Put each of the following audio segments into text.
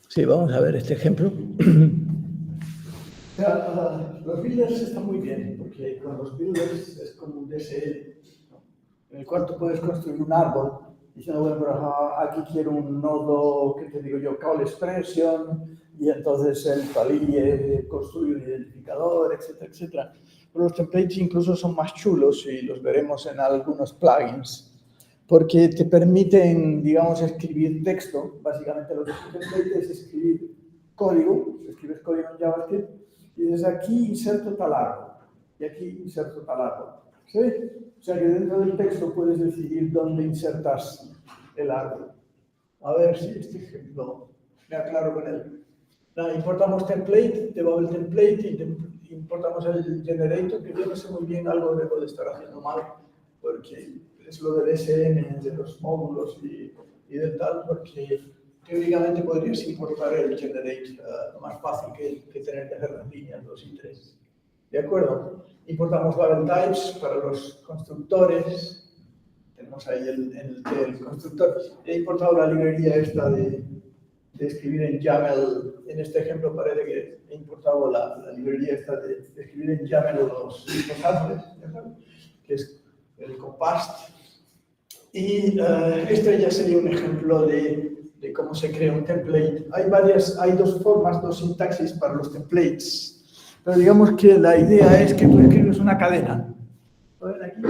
Sí, vamos a ver este ejemplo. Los builders están muy bien, porque con los builders es como un DSL, ¿no? En el cual tú puedes construir un árbol, diciendo, bueno, pero aquí quiero un nodo, ¿qué te digo yo? Call expression, y entonces el palille construye un identificador, etcétera, etcétera. Pero los templates incluso son más chulos y los veremos en algunos plugins, porque te permiten, digamos, escribir texto. Básicamente lo que es un template es escribir código, escribes código en JavaScript, y desde aquí inserto tal árbol, y aquí inserto tal árbol. ¿Sí? O sea que dentro del texto puedes decidir dónde insertas el árbol. A ver si este ejemplo me aclaro con él. Nada, importamos template, debajo del template, y importamos el generator, que yo no sé muy bien, algo debo de estar haciendo mal, porque es lo del SM, de los módulos y del tal, porque teóricamente podrías importar el generate más fácil que tener que hacer las líneas 2 y 3. ¿De acuerdo? Importamos label types para los constructores. Tenemos ahí el constructor. He importado la librería esta de escribir en YAML. En este ejemplo parece que he importado la librería esta de escribir en YAML los árboles, que es el compast. Y este ya sería un ejemplo de cómo se crea un template. Hay dos formas, dos sintaxis para los templates. Pero digamos que la idea es que tú escribes una cadena. ¿Lo ven aquí?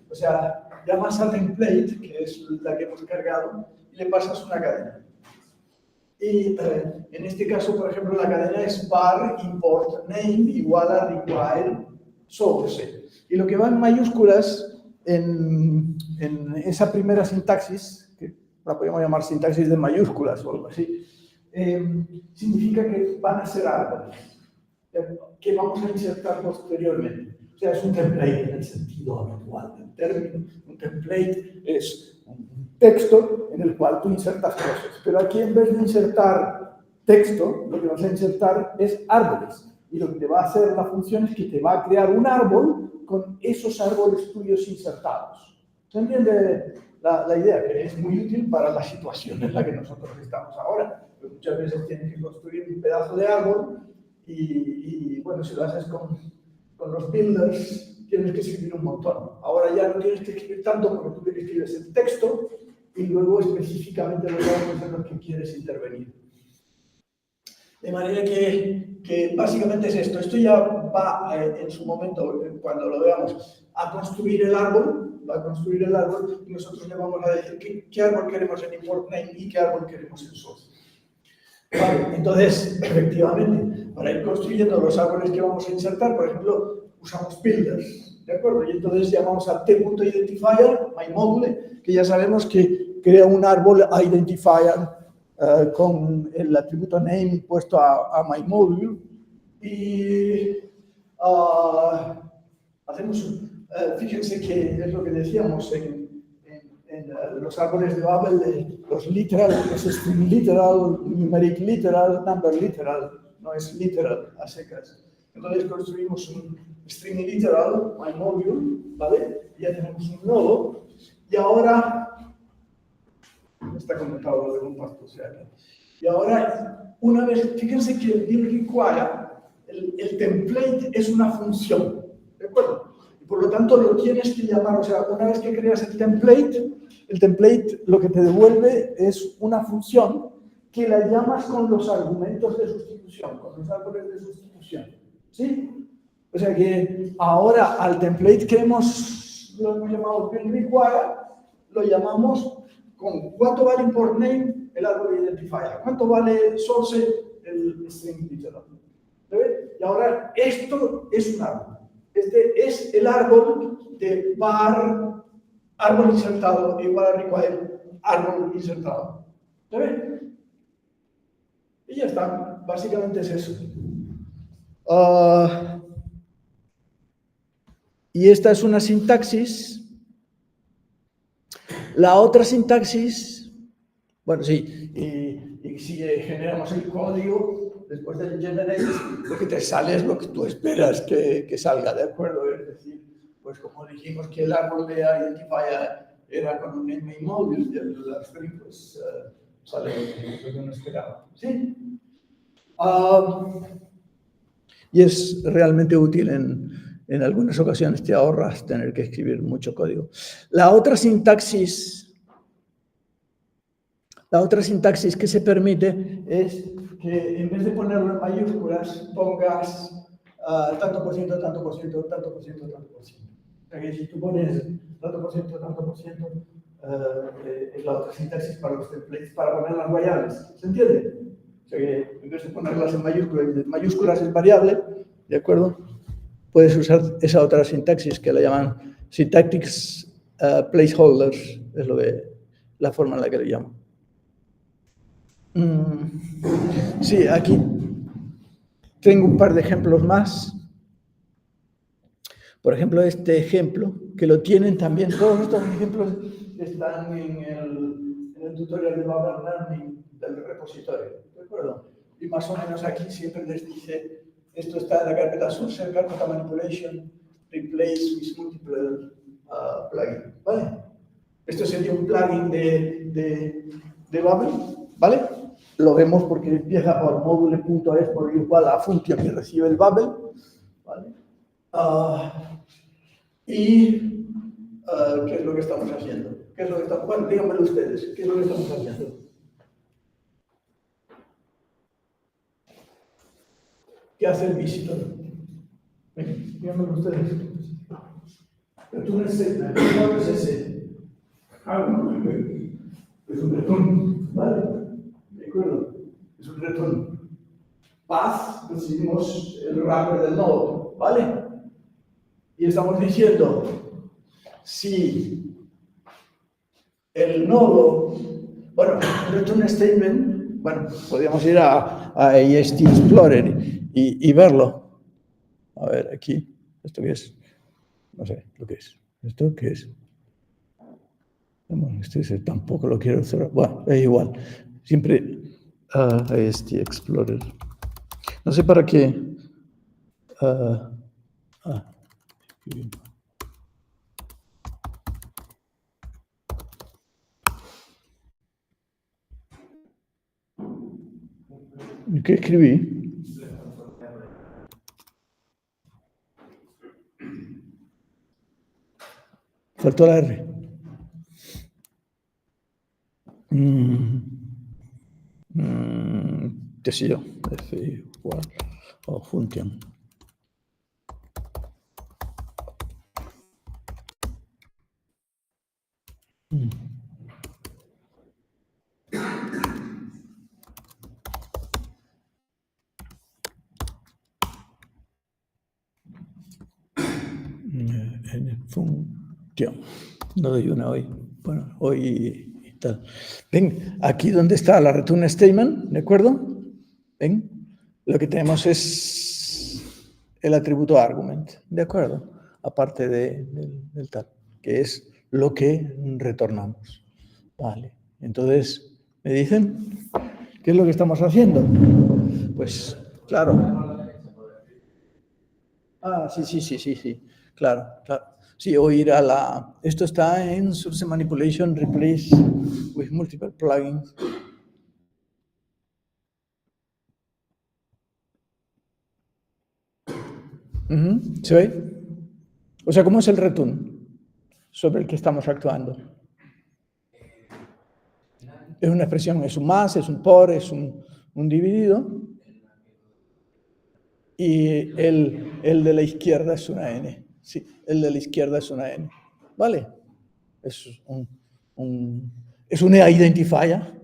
O sea, llamas al template, que es la que hemos cargado, y le pasas una cadena. Y en este caso, por ejemplo, la cadena es var import name igual a require source. Y lo que va en mayúsculas en esa primera sintaxis, que la podemos llamar sintaxis de mayúsculas o algo así, significa que van a ser árboles que vamos a insertar posteriormente. O sea, es un template en el sentido habitual del término. Un template es un texto en el cual tú insertas cosas. Pero aquí, en vez de insertar texto, lo que vas a insertar es árboles. Y lo que te va a hacer la función es que te va a crear un árbol con esos árboles tuyos insertados. ¿Se entiende la idea? Que es muy útil para la situación en la que nosotros estamos ahora. Pues muchas veces tienes que construir un pedazo de árbol y bueno, si lo haces con los builders, tienes que escribir un montón. Ahora ya no tienes que escribir tanto porque tú escribes el texto y luego específicamente los árboles en los que quieres intervenir. De manera que básicamente es esto. Esto ya va en su momento, cuando lo veamos, a construir el árbol, va a construir el árbol y nosotros le vamos a decir qué árbol queremos en import name y qué árbol queremos en source. Vale, entonces, efectivamente, para ir construyendo los árboles que vamos a insertar, por ejemplo, usamos builders, ¿de acuerdo? Y entonces llamamos a t.identifier, myModule, que ya sabemos que crea un árbol identifier con el atributo name puesto a myModule. Y hacemos, fíjense que es lo que decíamos en los árboles de Babel, los literal, los string literal, numeric literal, number literal, no es literal a secas. Entonces construimos un string literal, myModule, ¿vale? Ya tenemos un nodo, y ahora, está comentado lo de un pasto, o sea que, y ahora, una vez, fíjense que el build require, el template es una función, ¿de acuerdo? Y por lo tanto lo tienes que llamar, o sea, una vez que creas el template lo que te devuelve es una función que la llamas con los argumentos de sustitución, con los árboles de sustitución, ¿sí? O sea que ahora al template que lo hemos llamado build require, lo llamamos con cuánto vale import name el árbol identifier, cuánto vale source el string literal. Y ahora esto es un árbol. Este es el árbol de var árbol insertado igual a require árbol insertado. ¿Está bien? Y ya está. Básicamente es eso. Y esta es una sintaxis. La otra sintaxis, bueno, sí, y si generamos el código después del generate, lo que te sale es lo que tú esperas que salga, ¿de acuerdo? Es decir, pues como dijimos que el árbol de identifier era con un name móvil del string, pues sale lo que uno esperaba. ¿Sí? Y es realmente útil en algunas ocasiones, te ahorras tener que escribir mucho código. La otra sintaxis que se permite es que en vez de ponerlo en mayúsculas, pongas tanto por ciento, tanto por ciento, tanto por ciento, tanto por ciento. O sea que si tú pones tanto por ciento, es la otra sintaxis para los templates, para poner las variables. ¿Se entiende? O sea que en vez de ponerlas en mayúsculas es variable, ¿de acuerdo? Puedes usar esa otra sintaxis que la llaman syntactics placeholders, es la forma en la que lo llaman. Sí, aquí tengo un par de ejemplos más. Por ejemplo, este ejemplo, que lo tienen también, todos estos ejemplos están en el tutorial de Babel Learning del repositorio, ¿de acuerdo? Y más o menos aquí siempre les dice, esto está en la carpeta source, carpeta manipulation, replace with multiple plugin, ¿vale? Esto sería un plugin de Babel, ¿vale? Lo vemos porque empieza por module.es por igual a función que recibe el Babel, ¿vale? ¿Qué es lo que estamos haciendo? ¿Qué es lo que estamos, bueno, díganmelo ustedes, ¿qué es lo que estamos haciendo? ¿Qué hace el visitor? Díganmelo ustedes. Return statement, ¿cuál es ese? Es un return, ¿vale? ¿De acuerdo? Es un return. Path, recibimos el wrapper del nodo, ¿vale? Y estamos diciendo, si el nodo, bueno, return statement, bueno, podríamos ir a EST Explorer y verlo. A ver, aquí, ¿esto qué es? No sé lo que es. ¿Esto qué es? Bueno, este tampoco lo quiero cerrar. Bueno, es igual. Siempre EST Explorer. No sé para qué. ¿Qué escribí? Faltó la R. ¿Qué sé yo? F igual o función. Función. No doy una hoy. Bueno, hoy y tal. Ven, aquí donde está la return statement, ¿de acuerdo? Ven, lo que tenemos es el atributo argument, ¿de acuerdo? Aparte del tal, que es lo que retornamos. Vale, entonces, ¿me dicen qué es lo que estamos haciendo? Pues, claro. Sí, claro. Sí, o ir a la... Esto está en Source Manipulation, Replace with Multiple Plugins. ¿Se ve? O sea, ¿cómo es el return sobre el que estamos actuando? Es una expresión, es un más, es un por, es un dividido. Y el de la izquierda es una n. Sí, el de la izquierda es una n. ¿Vale? Es es un identifier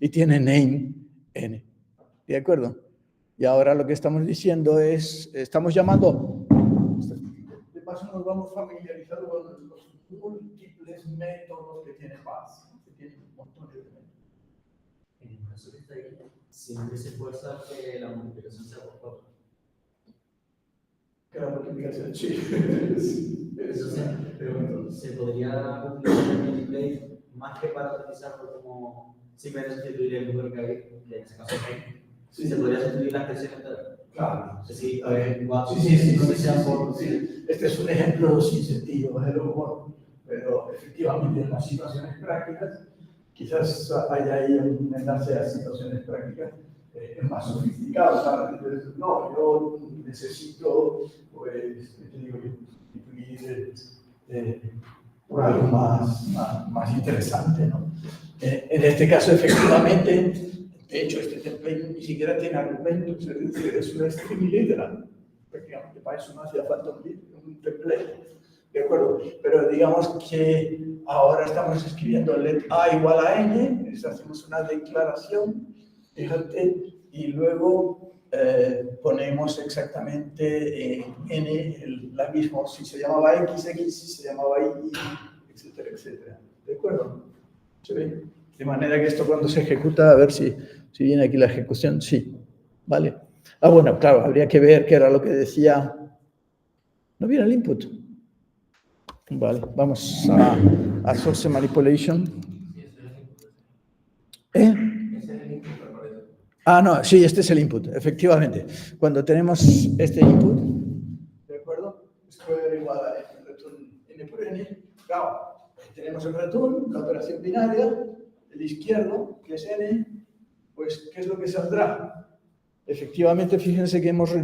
y tiene name n. ¿De acuerdo? Y ahora lo que estamos diciendo es, estamos llamando... De paso nos vamos familiarizando con los múltiples métodos que tiene Bash, que tiene un montón de métodos. En el caso que está ahí, siempre se esfuerza que la multiplicación sea por 4. Que la multiplicación, sí. Pero se podría utilizar el multiplay más que para utilizarlo como simplemente sustituir el número que hay, que en ese caso es 6. Se podría sustituir la expresión entera. Claro. Sí, a ver, guapo, Sí. por... Este es un ejemplo sin sentido, pero efectivamente en las situaciones prácticas, quizás haya ahí un enlace a situaciones prácticas más sofisticados, ¿sabes? Entonces, no, yo necesito, pues, ¿qué te digo yo? Incluir por algo más interesante, ¿no? En este caso, efectivamente, de hecho, este template ni siquiera tiene argumentos, es decir, es una string literal. Prácticamente para eso no hacía falta un template, ¿de acuerdo? Pero digamos que ahora estamos escribiendo let a igual a n, hacemos una declaración, fíjate, y luego ponemos exactamente n la misma, si se llamaba x, si se llamaba y, etcétera, etcétera. ¿De acuerdo? ¿Se ve? De manera que esto cuando se ejecuta, a ver si viene aquí la ejecución, sí, ¿vale? Ah, bueno, claro, habría que ver qué era lo que decía. ¿No viene el input? Vale, vamos a source manipulation. ¿Eh? Ah, no, sí, este es el input, efectivamente. Cuando tenemos este input, ¿de acuerdo? Square igual a el return n por n. Claro, tenemos el return, la operación binaria, el izquierdo, que es n, pues, ¿qué es lo que saldrá? Efectivamente, fíjense que hemos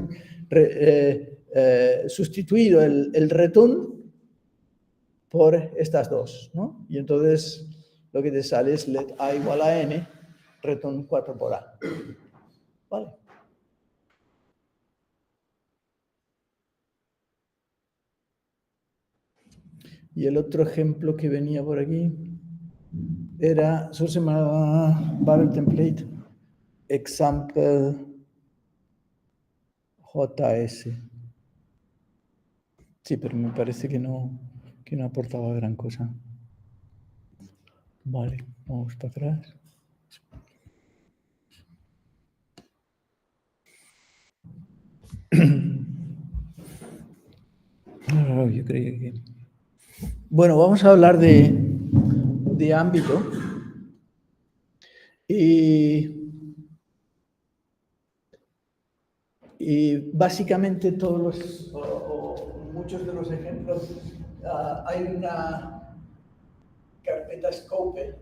sustituido el return por estas dos, ¿no? Y entonces lo que te sale es let a igual a n, return 4 por a. ¿Vale? Y el otro ejemplo que venía por aquí era source Babel template example JS. Sí, pero me parece que no aportaba gran cosa. Vale, vamos para atrás. No, yo creía que... Bueno, vamos a hablar de ámbito. Y básicamente todos los, o muchos de los ejemplos, hay una carpeta scope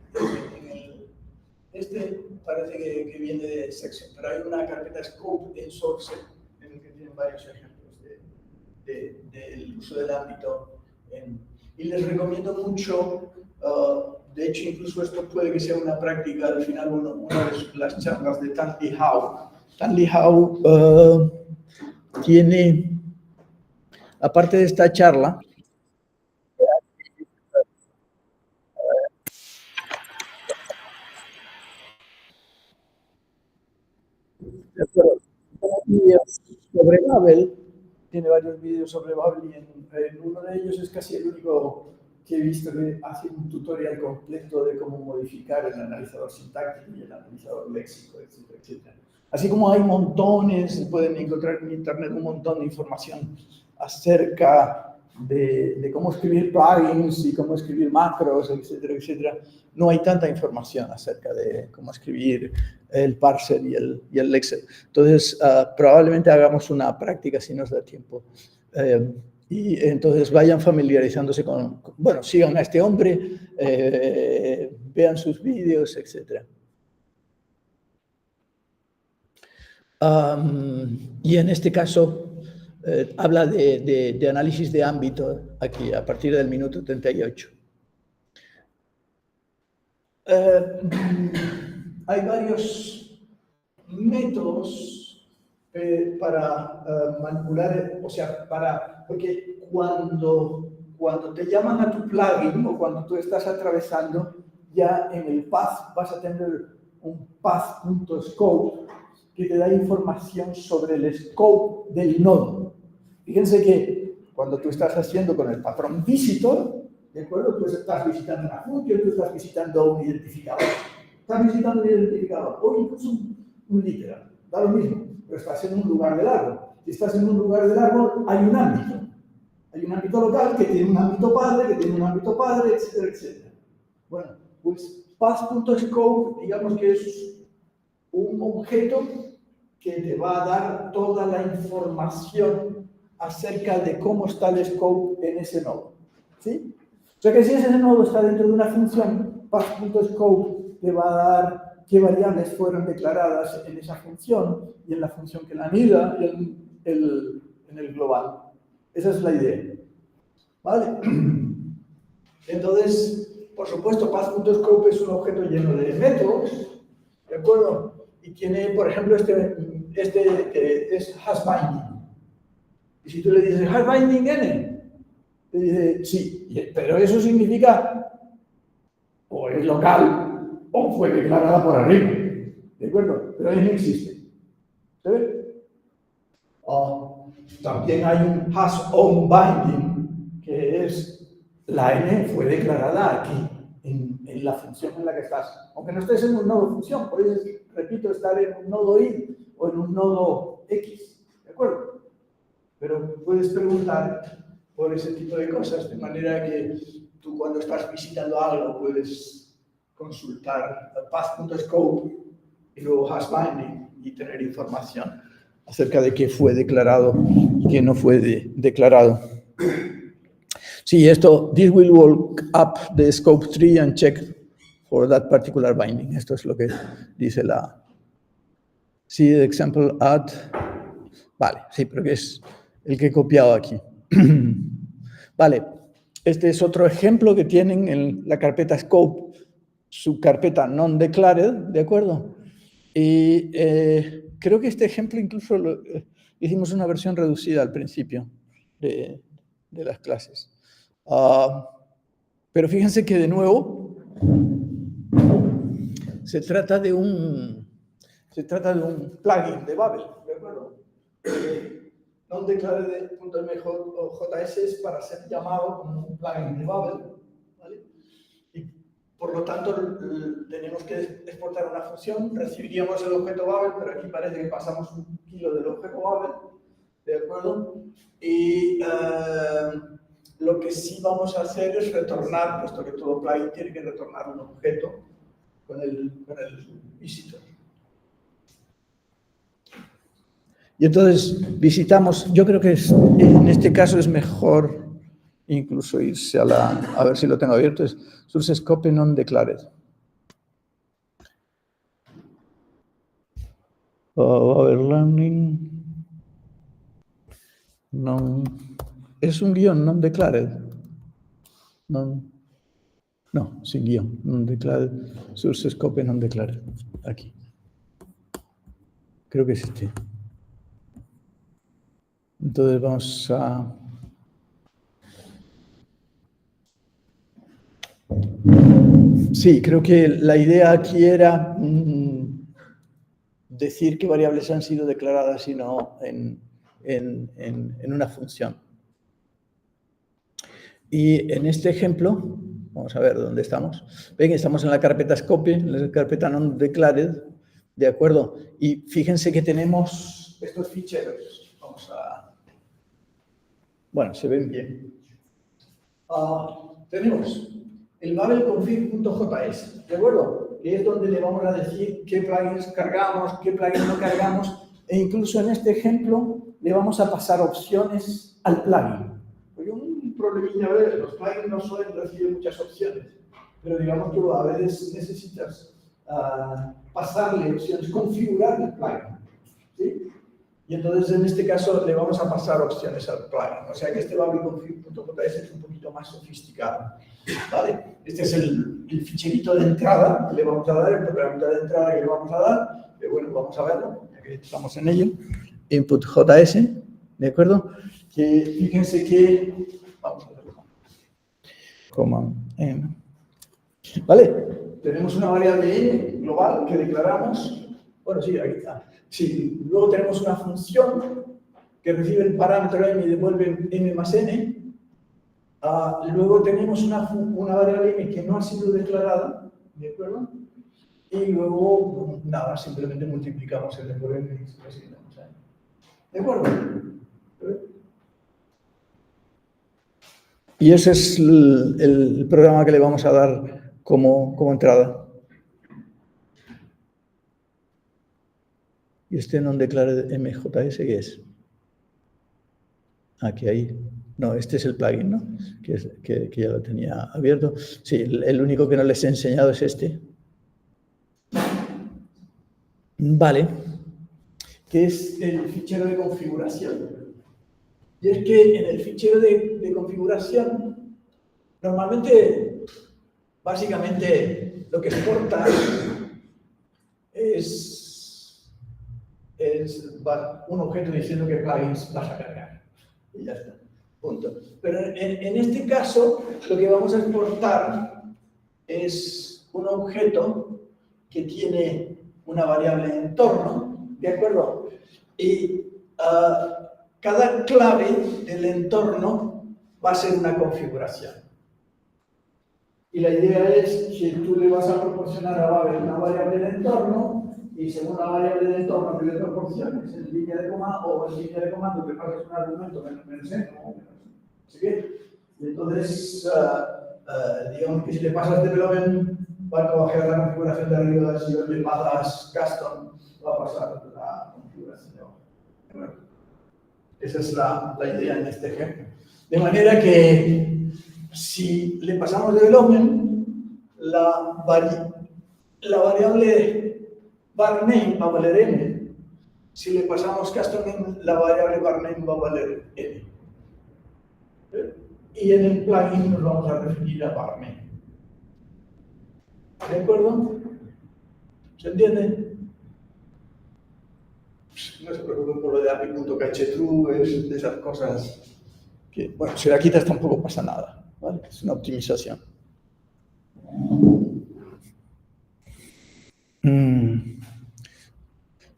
este parece que viene de section, pero hay una carpeta scope en source en el que tienen varios ejemplos del uso del ámbito. Y les recomiendo mucho, de hecho incluso esto puede que sea una práctica al final, una de las charlas de Tanley Howe. Tanley Howe tiene, aparte de esta charla, sobre Babel, tiene varios vídeos sobre Babel y en uno de ellos es casi el único que he visto que hace un tutorial completo de cómo modificar el analizador sintáctico y el analizador léxico, etcétera, etcétera. Así como hay montones, pueden encontrar en internet un montón de información acerca de cómo escribir plugins y cómo escribir macros, etcétera, etcétera. No hay tanta información acerca de cómo escribir el parser y el lexer. Entonces, probablemente hagamos una práctica si nos da tiempo. Y entonces vayan familiarizándose bueno, sigan a este hombre, vean sus vídeos, etc. Y en este caso, habla de análisis de ámbito aquí, a partir del minuto 38. Hay varios métodos para manipular, o sea, porque cuando te llaman a tu plugin o cuando tú estás atravesando, ya en el path vas a tener un path.scope que te da información sobre el scope del nodo. Fíjense que cuando tú estás haciendo con el patrón visitor, ¿de acuerdo? Tú estás visitando una función, tú estás visitando un identificador. Estás visitando un identificador o incluso un literal. Da lo mismo, pero estás en un lugar del árbol. Si estás en un lugar del árbol, hay un ámbito. Hay un ámbito local que tiene un ámbito padre, que tiene un ámbito padre, etcétera, etcétera. Bueno, pues path.scope, digamos que es un objeto que te va a dar toda la información acerca de cómo está el scope en ese nodo. ¿Sí? O sea que si ese nodo está dentro de una función, path.scope te va a dar qué variables fueron declaradas en esa función y en la función que la anida y en el global. Esa es la idea. ¿Vale? Entonces, por supuesto, path.scope es un objeto lleno de métodos, ¿de acuerdo? Y tiene, por ejemplo, este es hasBinding. Y si tú le dices hasBinding n, te dice sí, pero eso significa o es local o fue declarada por arriba, ¿de acuerdo? Pero ahí no existe. ¿Se ve? También hay un hasOnBinding, que es la n fue declarada aquí, en la función en la que estás. Aunque no estés en un nodo función, por eso repito, estar en un nodo i o en un nodo x, ¿de acuerdo? Pero puedes preguntar por ese tipo de cosas, de manera que tú cuando estás visitando algo puedes consultar path.scope y luego hasBinding y tener información acerca de qué fue declarado y qué no fue declarado. Sí, this will walk up the scope tree and check for that particular binding. Esto es lo que dice la... Sí, the example add... Vale, sí, pero que es el que he copiado aquí. Vale, este es otro ejemplo que tienen en la carpeta scope, su carpeta non-declared, ¿de acuerdo? Y creo que este ejemplo incluso hicimos una versión reducida al principio de las clases. Pero fíjense que de nuevo se trata de un plugin de Babel, ¿de acuerdo? non-declared.mjs es para ser llamado como un plugin de Babel, ¿vale? Y por lo tanto tenemos que exportar una función, recibiríamos el objeto Babel, pero aquí parece que pasamos un kilo del objeto Babel, ¿de acuerdo? Y lo que sí vamos a hacer es retornar, puesto que todo plugin tiene que retornar un objeto con el visitor. Y entonces visitamos, yo creo que en este caso es mejor incluso irse a ver si lo tengo abierto, es source scope non-declared. Overlearning. Es un guión non-declared. No, sin guión. Non-declared, source scope non-declared. Aquí. Creo que es este. Entonces vamos a... Sí, creo que la idea aquí era decir qué variables han sido declaradas y no en una función. Y en este ejemplo, vamos a ver dónde estamos. Ven, estamos en la carpeta scope, en la carpeta non-declared, ¿de acuerdo? Y fíjense que tenemos estos ficheros. Vamos a... Bueno, se ven bien. Tenemos el babelconfig.js, ¿de acuerdo? Que es donde le vamos a decir qué plugins cargamos, qué plugins no cargamos, e incluso en este ejemplo le vamos a pasar opciones al plugin. Porque un problemilla, a ver, los plugins no suelen recibir muchas opciones, pero digamos que a veces necesitas pasarle opciones, configurar el plugin, ¿sí? Y entonces en este caso le vamos a pasar opciones al plugin. O sea que este babelconfig.js es un poquito más sofisticado, ¿vale? Este es el ficherito de entrada que le vamos a dar, el programita de entrada que le vamos a dar, pero bueno, vamos a verlo, ya que estamos en ello. Input.js, ¿de acuerdo? Que fíjense que... Vamos a verlo. Command M. ¿Vale? Tenemos una variable n global que declaramos. Bueno, sí, aquí está. Sí, luego tenemos una función que recibe el parámetro m y devuelve m más n. Luego tenemos una variable m que no ha sido declarada, ¿de acuerdo? Y luego, nada, simplemente multiplicamos el por m y lo asignamos a n. ¿De acuerdo? Y ese es el programa que le vamos a dar como entrada. ¿Y este non-declared MJS qué es? Aquí ahí. No, este es el plugin, ¿no? Que ya lo tenía abierto. Sí, el único que no les he enseñado es este. Vale. Que es el fichero de configuración. Y es que en el fichero de configuración, normalmente, básicamente, lo que exporta es un objeto diciendo qué plugins vas a cargar. Y ya está. Punto. Pero en este caso, lo que vamos a exportar es un objeto que tiene una variable entorno, ¿de acuerdo? Y cada clave del entorno va a ser una configuración. Y la idea es que tú le vas a proporcionar a Babel una variable de entorno y según la variable de entorno que le proporciones en línea de comando o en línea de comando que pases un argumento menos n o menos ¿sí qué? Entonces, digamos que si le pasas development va a coger la configuración de arriba, si le pasas custom va a pasar la configuración de abajo. Bueno, esa es la idea en este ejemplo. De manera que si le pasamos development, la variable varName va a valer n. Si le pasamos custom, la variable varName va a valer n. Y en el plugin nos vamos a referir a varName. ¿De acuerdo? ¿Se entiende? No se preocupen por lo de api.cachetrue, es de esas cosas que, bueno, si la quitas tampoco pasa nada, ¿vale? Es una optimización.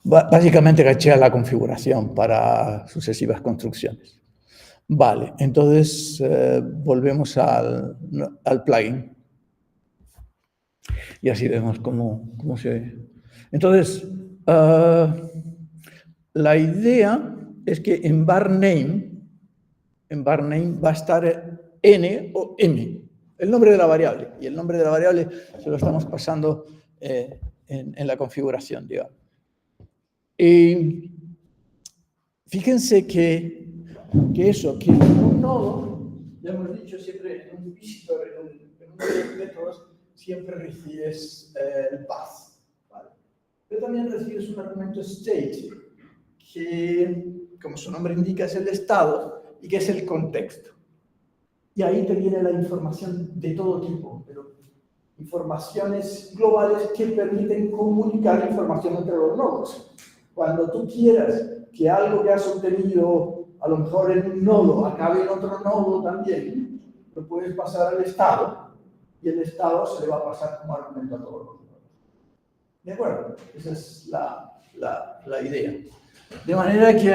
Básicamente cachea la configuración para sucesivas construcciones. Vale, entonces volvemos al plugin. Y así vemos cómo se ve. Entonces, la idea es que en varName va a estar n o m, el nombre de la variable. Y el nombre de la variable se lo estamos pasando en la configuración, digamos. Y fíjense que en un nodo, ya hemos dicho siempre, en un visitor, en un de métodos, siempre recibes el path, ¿vale? Pero también recibes un argumento state, que, como su nombre indica, es el estado y que es el contexto. Y ahí te viene la información de todo tipo, pero informaciones globales que permiten comunicar información entre los nodos. Cuando tú quieras que algo que has obtenido, a lo mejor en un nodo, acabe en otro nodo también, lo puedes pasar al estado, y el estado se le va a pasar como argumento a todos los nodos. ¿De acuerdo? Esa es la idea. De manera que,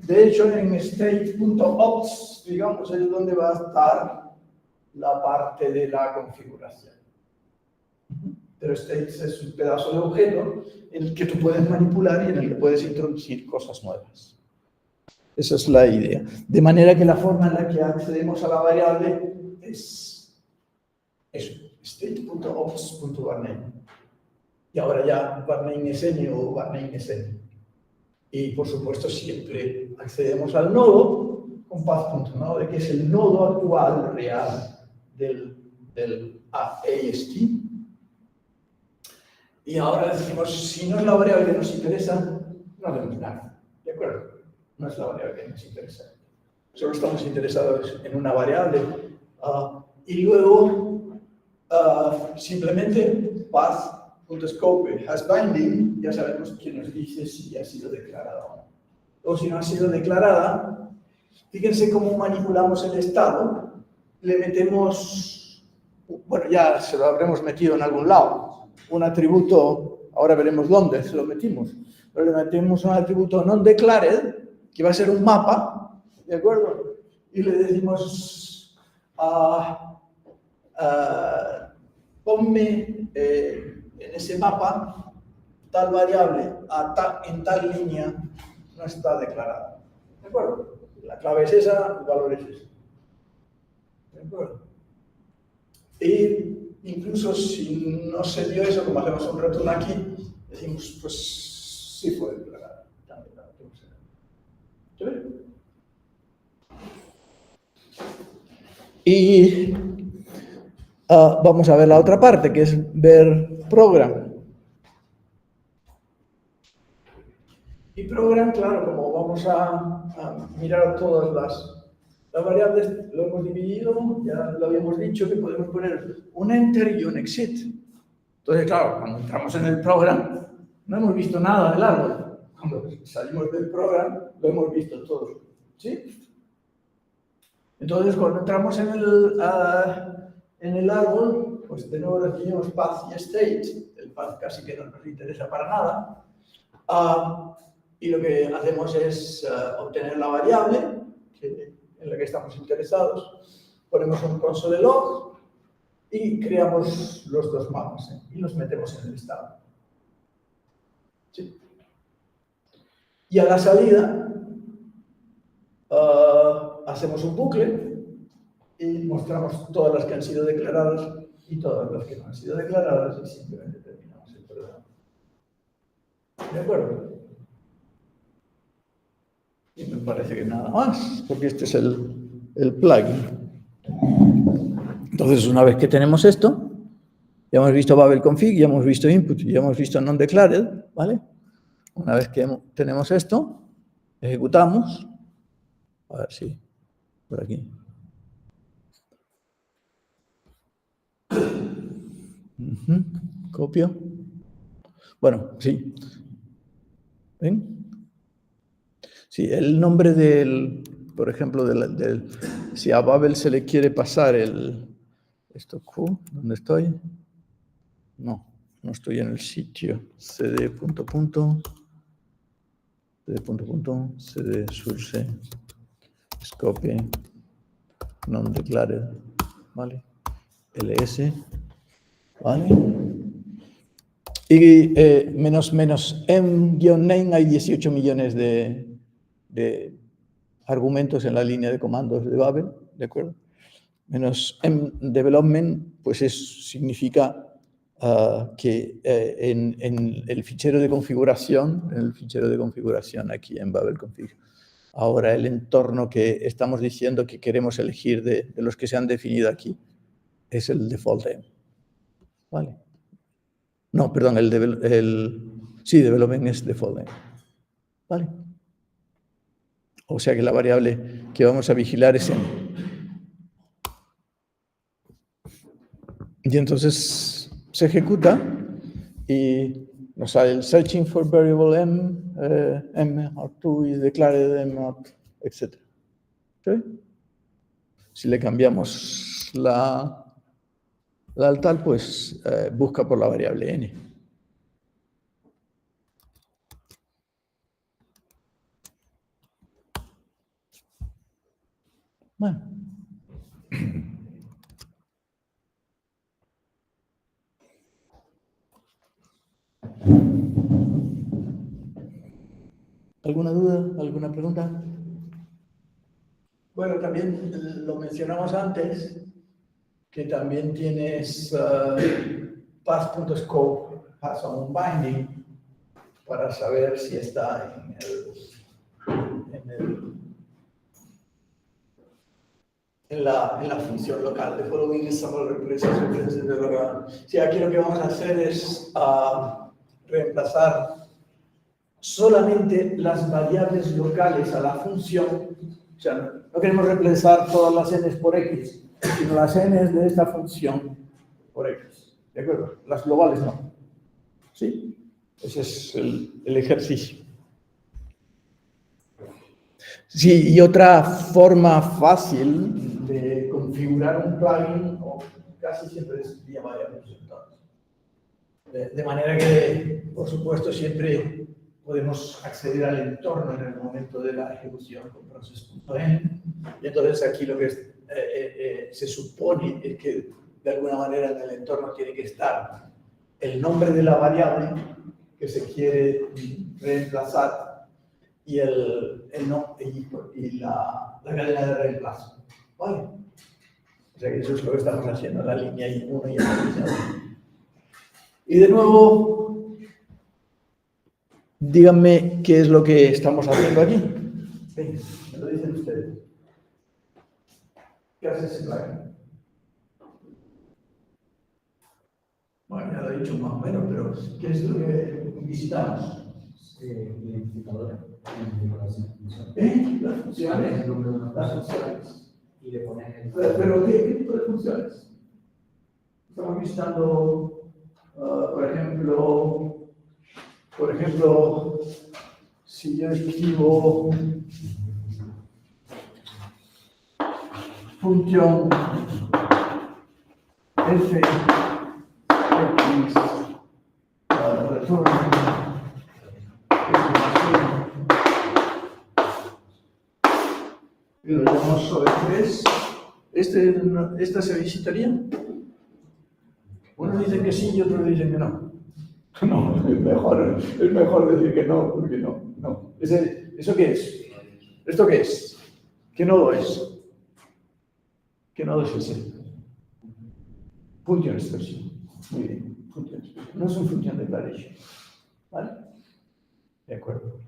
de hecho, en state.ops, digamos, es donde va a estar la parte de la configuración. Pero state es un pedazo de objeto en el que tú puedes manipular y en el que puedes introducir cosas nuevas. Esa es la idea. De manera que la forma en la que accedemos a la variable es eso, state.ops.varName. Y ahora ya varName es n o varName es n. Y por supuesto siempre accedemos al nodo con path.node, que es el nodo actual real del AST. Y ahora decimos, si no es la variable que nos interesa, no debemos nada. ¿De acuerdo? No es la variable que nos interesa. Solo estamos interesados en una variable. Y luego, simplemente, path.scope has binding, ya sabemos que nos dice si ha sido declarada o no. O si no ha sido declarada, fíjense cómo manipulamos el estado. Le metemos, bueno, ya se lo habremos metido en algún lado, un atributo, ahora veremos dónde se lo metimos, pero le metemos un atributo non-declared, que va a ser un mapa, ¿de acuerdo? Y le decimos, ponme en ese mapa tal variable en tal línea no está declarada, ¿de acuerdo? La clave es esa, el valor es ese, ¿de acuerdo? Y incluso si no se dio eso, como hacemos un return aquí, decimos, pues sí fue declarado. Y vamos a ver la otra parte, que es ver program. Y program, claro, como vamos a mirar todas las variables, lo hemos dividido, ya lo habíamos dicho, que podemos poner un enter y un exit. Entonces, claro, cuando entramos en el program, no hemos visto nada del árbol. Cuando salimos del program, lo hemos visto todo. ¿Sí? Entonces, cuando entramos en el árbol, pues de nuevo definimos path y state. El path casi que no nos interesa para nada. Y lo que hacemos es obtener la variable en la que estamos interesados. Ponemos un console log y creamos los dos mapas y los metemos en el estado. ¿Sí? Y a la salida hacemos un bucle y mostramos todas las que han sido declaradas y todas las que no han sido declaradas y simplemente terminamos el programa. ¿De acuerdo? Y me parece que nada más, porque este es el plugin. Entonces, una vez que tenemos esto, ya hemos visto Babel config, ya hemos visto input, ya hemos visto non-declared, ¿vale? Una vez que tenemos esto, ejecutamos. A ver si, por aquí. Copio. Bueno, sí. ¿Ven? Sí, el nombre por ejemplo, si a Babel se le quiere pasar esto Q, ¿dónde estoy? No estoy en el sitio. cd cd source scope non-declared, ¿vale? ls, ¿vale? Y -m-name hay 18 millones de argumentos en la línea de comandos de Babel, ¿de acuerdo? -m development, pues significa que en el fichero de configuración, aquí en Babel config, ahora el entorno que estamos diciendo que queremos elegir de los que se han definido aquí es el default M. ¿Vale? No, perdón, development es default M. ¿Vale? O sea que la variable que vamos a vigilar es M. Y entonces se ejecuta y nos sale el searching for variable M, M2 is declared M, etc. ¿Sí? Si le cambiamos la al tal, pues busca por la variable N. Bueno. ¿Alguna duda? ¿Alguna pregunta? Bueno, también lo mencionamos antes, que también tienes path.scope, path on binding, para saber si está en la función local de following example replaces de lo que aquí lo que vamos a hacer es reemplazar solamente las variables locales a la función. O sea, no queremos reemplazar todas las n's por x, sino las n's de esta función por x. ¿De acuerdo? Las globales no. ¿Sí? Ese es el ejercicio. Sí, y otra forma fácil de configurar un plugin, o casi siempre es vía variables. De manera que, por supuesto, siempre podemos acceder al entorno en el momento de la ejecución con process.env. Y entonces aquí lo que se supone es que de alguna manera en el entorno tiene que estar el nombre de la variable que se quiere reemplazar y la cadena de reemplazo. ¿Vale? O sea que eso es lo que estamos haciendo en la línea 1 y en la línea 2. Y de nuevo, díganme qué es lo que estamos haciendo aquí. Venga, me lo dicen ustedes. ¿Qué hace ese plugin? Bueno, ya lo he dicho más o menos, pero ¿qué es lo que visitamos? Identificador. Las funciones. El nombre de una Las persona. funciones. Y le pones el. Pero ¿qué tipo de funciones? Estamos visitando, por ejemplo, si yo escribo función f x return y lo llamamos sobre 3, ¿esta se visitaría? Uno dice que sí y otros dicen que no. No, es mejor decir que no, porque no. ¿Eso qué es? ¿Esto qué es? ¿Qué nodo es? ¿Qué nodo es ese? Function expression. Muy bien, function expression. No es un function declaration. ¿Vale? De acuerdo.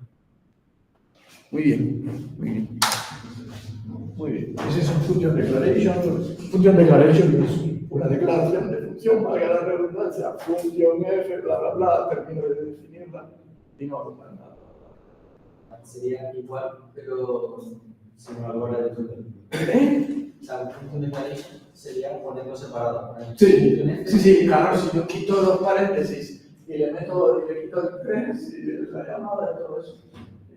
Muy bien. Ese es un function declaration. Function declaration es una declaración de función, valga la redundancia, función f, bla, bla, bla, termino de definirla y no hago más nada. Sería igual, pero sin la hora de Twitter. O sea, el function declaration sería ponerlo separado. Sí, claro, si yo quito los paréntesis y le quito el 3 y la llamada y todo eso,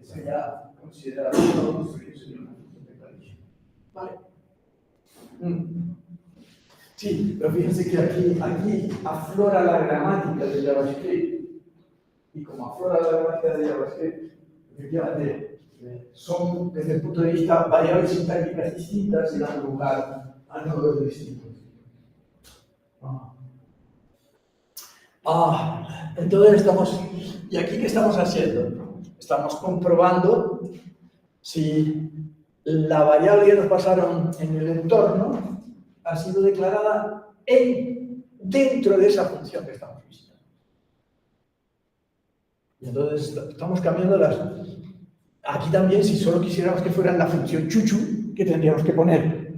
sería considerado una función declaration. ¿Vale? Sí, pero fíjense que aquí aflora la gramática de JavaScript. Y como aflora la gramática de JavaScript, efectivamente, son desde el punto de vista variables sintácticas distintas y dan lugar a nodos distintos. Entonces ¿y aquí qué estamos haciendo? Estamos comprobando si la variable que nos pasaron en el entorno ha sido declarada dentro de esa función que estamos visitando. Y entonces estamos cambiando Aquí también, si solo quisiéramos que fuera la función chuchu, ¿qué tendríamos que poner?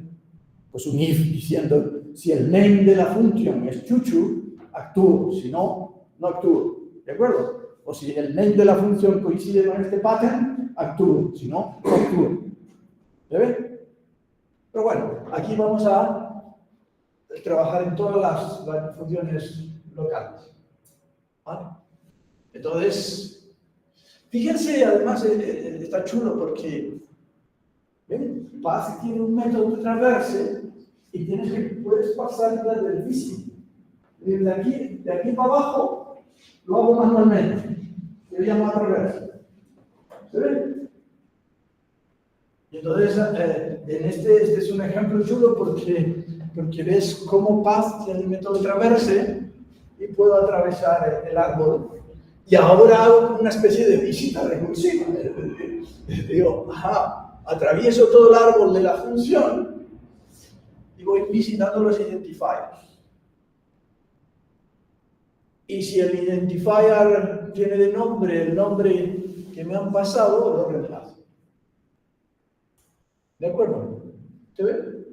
Pues un if diciendo, si el name de la función es chuchu, actúo, si no, no actúo. ¿De acuerdo? O si el name de la función coincide con este pattern, actúo, si no, no actúo. ¿Se ve? Pero bueno, aquí vamos a trabajar en todas las funciones locales. ¿Vale? Entonces, fíjense, además, está chulo porque ¿ven? Path tiene un método de traverse y puedes pasar del visit. De aquí para abajo lo hago manualmente. Yo llamo a traverse. ¿Se ve? Y entonces, este es un ejemplo chulo porque ves cómo Path tiene el método de traverse y puedo atravesar el árbol. Y ahora hago una especie de visita recursiva. Digo, atravieso todo el árbol de la función y voy visitando los identifiers. Y si el identifier tiene de nombre el nombre que me han pasado, lo reemplazo. ¿De acuerdo? ¿Se ve?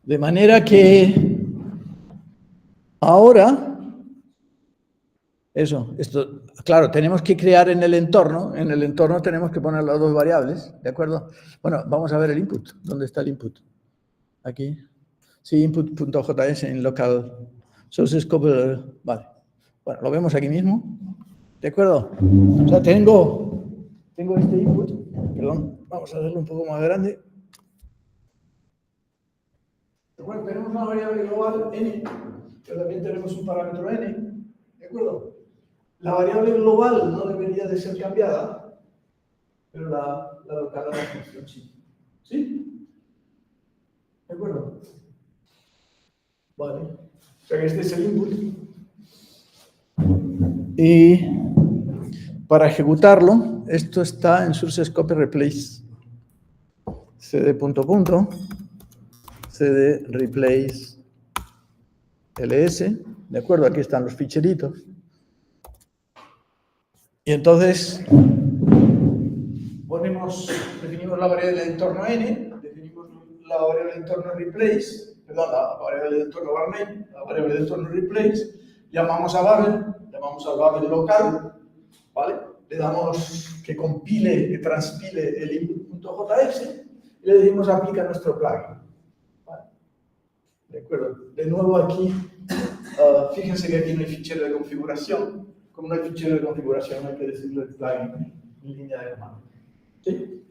De manera que ahora, esto, claro, tenemos que crear en el entorno tenemos que poner las dos variables, ¿de acuerdo? Bueno, vamos a ver el input. ¿Dónde está el input? Aquí. Sí, input.js en local source scope, vale. Bueno, lo vemos aquí mismo, ¿de acuerdo? O sea, tengo este input, perdón, vamos a hacerlo un poco más grande. ¿De acuerdo? Tenemos una variable global n, pero también tenemos un parámetro n, ¿de acuerdo? La variable global no debería de ser cambiada, pero la local de la función sí. ¿Sí? ¿De acuerdo? Vale. O sea que este es el input. Y para ejecutarlo, esto está en source scope replace. cd ... cd replace ls. ¿De acuerdo? Aquí están los ficheritos. Y entonces definimos la variable de entorno n, definimos la variable de entorno replace, perdón, la variable de entorno varName, la variable de entorno replace, llamamos al Babel local, ¿vale? Le damos que compile, que transpile el input.js y le decimos aplica nuestro plugin. ¿Vale? ¿De acuerdo? De nuevo aquí, fíjense que aquí no hay fichero de configuración. Como no hay fichero de configuración, hay que decirle el plugin en línea de comando. ¿Sí?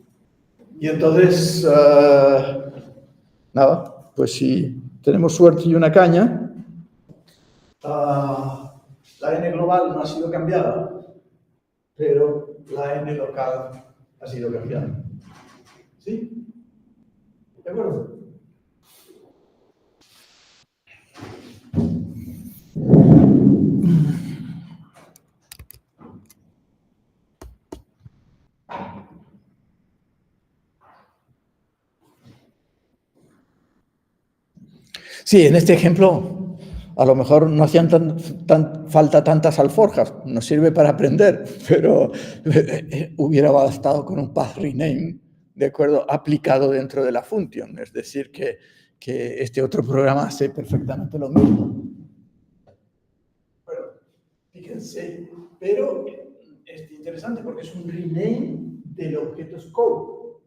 Y entonces, nada, pues si tenemos suerte y una caña, la n global no ha sido cambiada, pero la n local ha sido cambiada. ¿Sí? ¿De acuerdo? Sí, en este ejemplo a lo mejor no hacían falta tantas alforjas, nos sirve para aprender, pero hubiera bastado con un path rename, ¿de acuerdo?, aplicado dentro de la función, es decir, que este otro programa hace perfectamente lo mismo. Bueno, fíjense, pero es interesante porque es un rename del objeto scope,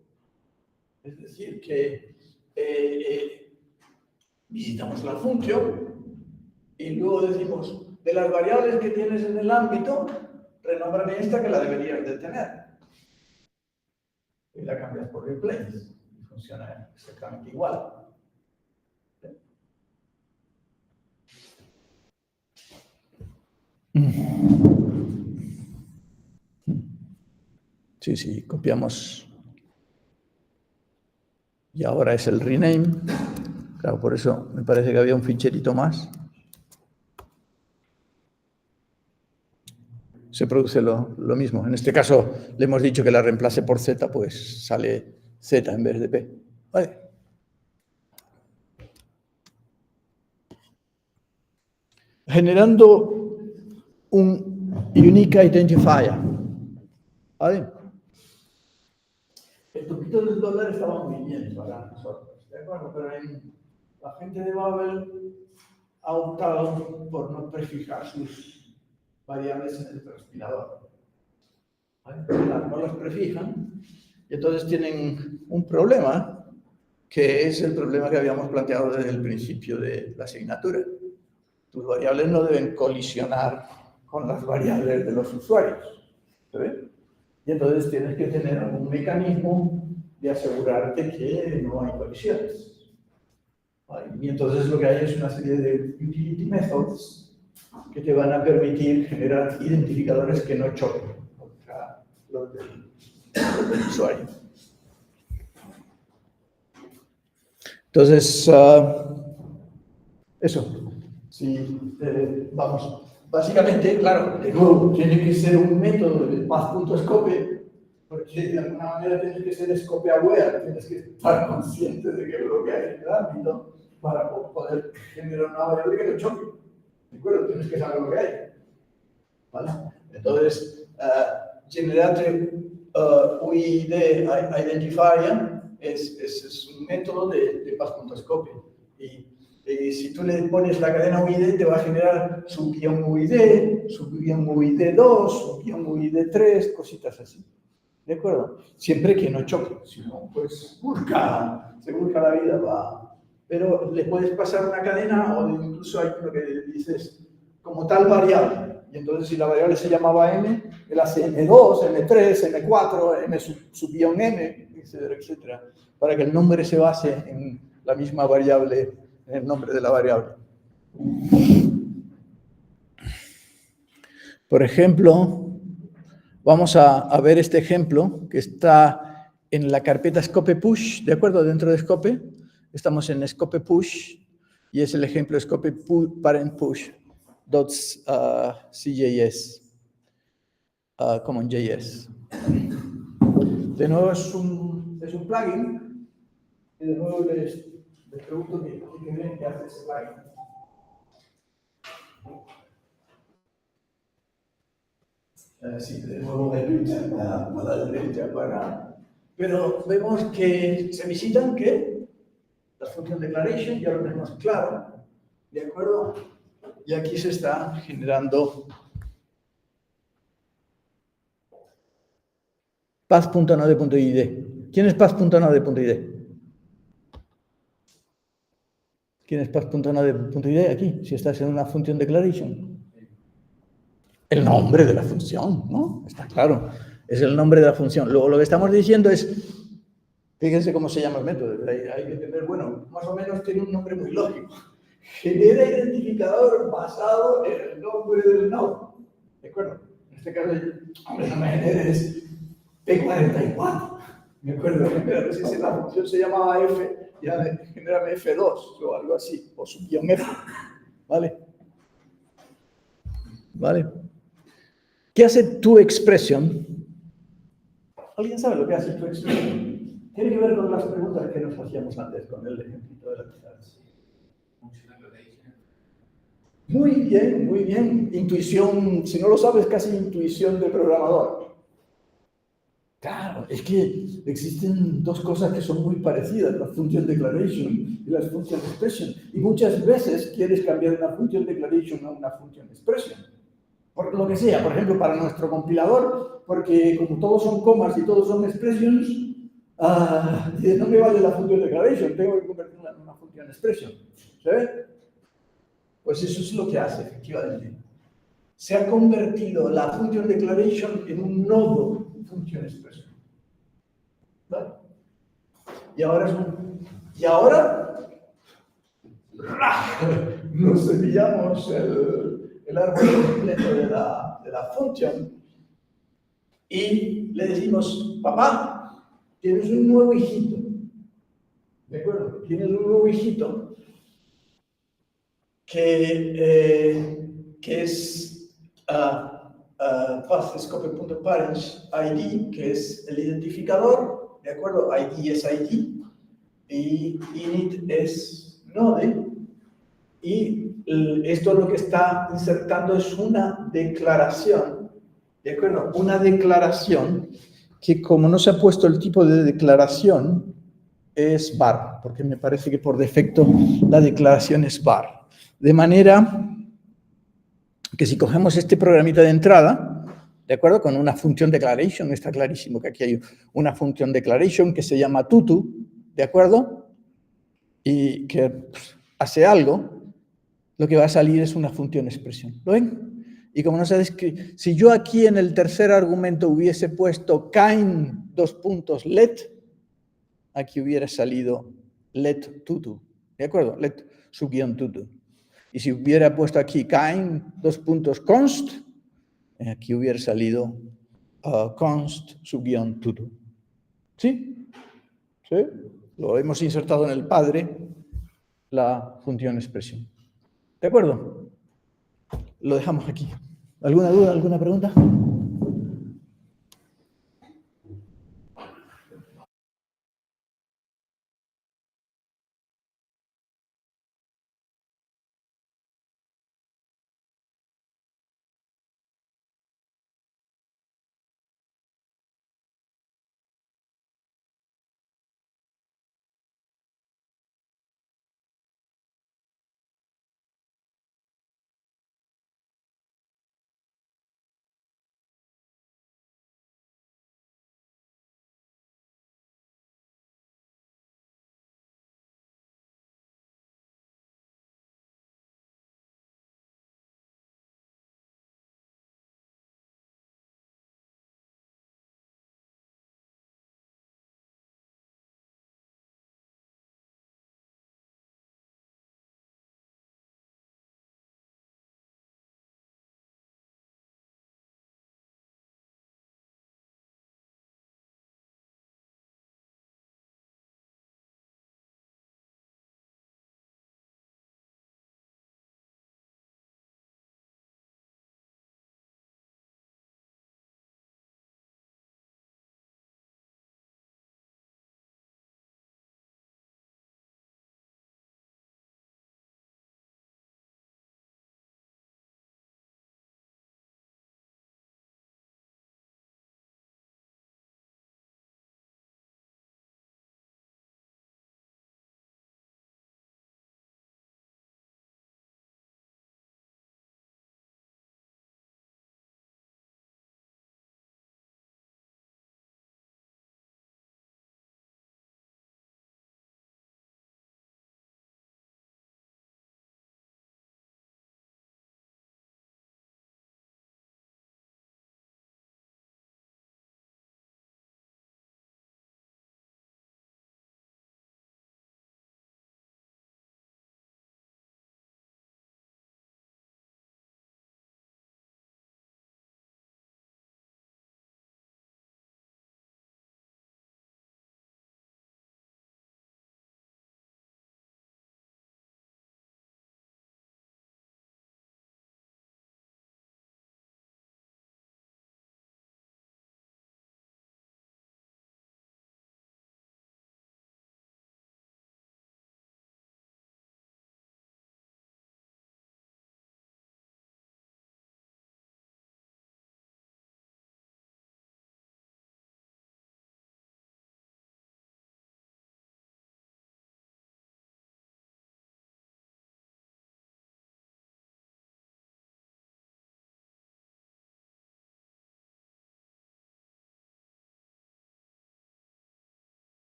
es decir, que visitamos la función y luego decimos, de las variables que tienes en el ámbito, renómbrame esta que la deberías de tener. Y la cambias por replace. Y funciona exactamente igual. Sí, sí, copiamos. Y ahora es el rename. Claro, por eso me parece que había un ficherito más. Se produce lo mismo. En este caso le hemos dicho que la reemplace por Z, pues sale Z en vez de P. Vale. Generando un unique identifier. ¿Vale? El truquito del dólar estaba muy bien para nosotros, ¿de acuerdo? Pero la gente de Babel ha optado por no prefijar sus variables en el transpilador. ¿Vale? No las prefijan y entonces tienen un problema, que es el problema que habíamos planteado desde el principio de la asignatura. Tus variables no deben colisionar con las variables de los usuarios. ¿Se ve? Y entonces tienes que tener algún mecanismo de asegurarte que no hay colisiones. ¿Vale? Y entonces lo que hay es una serie de utility methods que te van a permitir generar identificadores que no choquen contra los del usuario. Entonces, eso. Sí, vamos. Básicamente, claro, de nuevo, tiene que ser un método de path.scope, porque de alguna manera tienes que ser scope aware, tienes que estar consciente de qué es lo que hay en el ámbito para poder generar una variable que no choque. ¿De acuerdo? Tienes que saber lo que hay. ¿Vale? Entonces, generate UID identifier es un método de path.scope. Y si tú le pones la cadena UID, te va a generar sub-UID, sub-UID2, sub-UID3, cositas así. ¿De acuerdo? Siempre que no choque, si no, pues se busca la vida, va. Pero le puedes pasar una cadena o incluso hay lo que dices como tal variable. Y entonces si la variable se llamaba m, él hace m2, m3, m4, m sub-m, etcétera, etcétera, para que el nombre se base en la misma variable, en el nombre de la variable. Por ejemplo, vamos a ver este ejemplo que está en la carpeta scope push, ¿de acuerdo? Dentro de scope, estamos en scope push y es el ejemplo scope parent push .cjs, como en JS. De nuevo es un plugin y de nuevo les pregunto qué creen que hace ese plugin. Sí, de nuevo de derecha para la derecha para... Pero vemos que se visitan, ¿qué? La función declaration, ya lo tenemos claro, ¿de acuerdo? Y aquí se está generando path.node.id. ¿Quién es path.node.id? ¿Quién es path.node.id aquí? Si estás en una función declaration. El nombre de la función, ¿no? Está claro. Es el nombre de la función. Luego lo que estamos diciendo es, fíjense cómo se llama el método. Hay que tener, bueno, más o menos tiene un nombre muy lógico. Genera identificador basado en el nombre del nodo. ¿De acuerdo? En este caso, hombre, no me generes P44. ¿De acuerdo? Pero si la función se llamaba F, ya genérame F2 o algo así, o subguión F. ¿Vale? ¿Vale? ¿Qué hace tu expresión? ¿Alguien sabe lo que hace tu expresión? Tiene que ver con las preguntas que nos hacíamos antes, con el ejemplo de la pizarra. Muy bien, muy bien. Intuición, si no lo sabes, casi intuición de programador. Claro, es que existen dos cosas que son muy parecidas, la función declaration y la función expression. Y muchas veces quieres cambiar una función declaration a una función expression. Por lo que sea, por ejemplo, para nuestro compilador, porque como todos son comas y todos son expressions, no me vale la función declaration, tengo que convertirla en una función expression. ¿Sabes? Pues eso es lo que hace, efectivamente. Se ha convertido la función declaration en un nodo función expression. ¿Vale? Y ahora nos cepillamos el árbol completo de la función y le decimos, papá, tienes un nuevo hijito. ¿De acuerdo? Tienes un nuevo hijito que es pathScope.parents ID, que es el identificador, ¿de acuerdo? ID es ID, y init es node, y esto lo que está insertando es una declaración, ¿de acuerdo? Una declaración que, como no se ha puesto el tipo de declaración, es var, porque me parece que por defecto la declaración es var. De manera que si cogemos este programita de entrada, ¿de acuerdo? Con una función declaration, está clarísimo que aquí hay una función declaration que se llama tutu, ¿de acuerdo? Y que hace algo, lo que va a salir es una función expresión. ¿Lo ven? Y como nos ha descrito, si yo aquí en el tercer argumento hubiese puesto kind:let, aquí hubiera salido let tutu, ¿de acuerdo? Let subguión tutu. Y si hubiera puesto aquí kind:const, aquí hubiera salido const subguión tutu. ¿Sí? ¿Sí? Lo hemos insertado en el padre, la función expresión. ¿De acuerdo? Lo dejamos aquí. ¿Alguna duda, alguna pregunta?